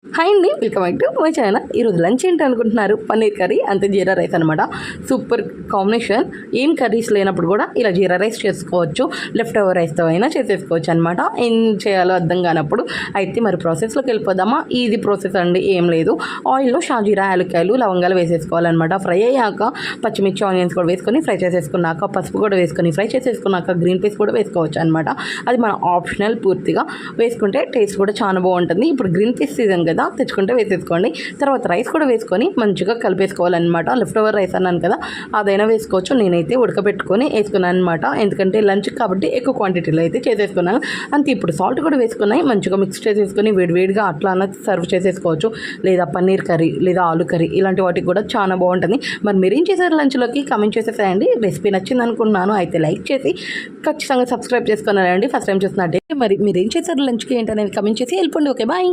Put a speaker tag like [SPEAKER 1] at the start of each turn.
[SPEAKER 1] Hi అండి, welcome back to my channel. ఈరోజు lunch ఏంటి అనుకుంటున్నారు? పన్నీర్ కర్రీ అంతే జీరా రైస్ అనమాట. Super combination. ఏం కర్రీస్ లేనప్పుడు కూడా ఇలా జీరా రైస్ చేసుకోవచ్చు. లెఫ్ట్ ఓవర్ రైస్తో అయినా చేసేసుకోవచ్చు అనమాట. ఏం చేయాలో అర్థం కానప్పుడు అయితే మరి ప్రాసెస్లోకి వెళ్ళిపోదామా? ఇది ప్రాసెస్ అండి, ఏం లేదు. ఆయిల్లో షాజీరా, యాలక్కాయలు, లవంగాలు వేసేసుకోవాలన్నమాట. ఫ్రై అయ్యాక పచ్చిమిర్చి, ఆనియన్స్ కూడా వేసుకొని ఫ్రై చేసేసుకున్నాక పసుపు కూడా వేసుకొని ఫ్రై చేసేసుకున్నాక గ్రీన్ పీస్ కూడా వేసుకోవచ్చు అనమాట. అది మన ఆప్షనల్. పూర్తిగా వేసుకుంటే టేస్ట్ కూడా చాలా బాగుంటుంది. ఇప్పుడు గ్రీన్ పీస్ సీజన్ కదా, తెచ్చుకుంటే వేసేసుకోండి. తర్వాత రైస్ కూడా వేసుకొని మంచిగా కలిపేసుకోవాలన్నమాట. లెఫ్ట్ ఓవర్ రైస్ అన్నాను కదా, అదైనా వేసుకోవచ్చు. నేనైతే ఉడకబెట్టుకొని వేసుకున్నాను అనమాట, ఎందుకంటే లంచ్ కాబట్టి ఎక్కువ క్వాంటిటీలో అయితే చేసేసుకున్నాను. అంతే. ఇప్పుడు సాల్ట్ కూడా వేసుకున్నాయి, మంచిగా మిక్స్ చేసేసుకొని వేడివేడిగా అట్లా సర్వ్ చేసేసుకోవచ్చు. లేదా పన్నీర్ కర్రీ లేదా ఆలు కర్రీ ఇలాంటి వాటికి కూడా చాలా బాగుంటుంది. మరి మీరేం చేశారు లంచ్లోకి కామెంట్ చేసేసేయండి. రెసిపీ నచ్చింది అనుకున్నాను, అయితే లైక్ చేసి ఖచ్చితంగా సబ్స్క్రైబ్ చేసుకున్నారండి. ఫస్ట్ టైం చూస్తున్నట్టే మరి మీరేం చేశారు లంచ్కి ఏంటనేది కామెంట్ చేసి వెళ్ళిపోండి. Okay, bye.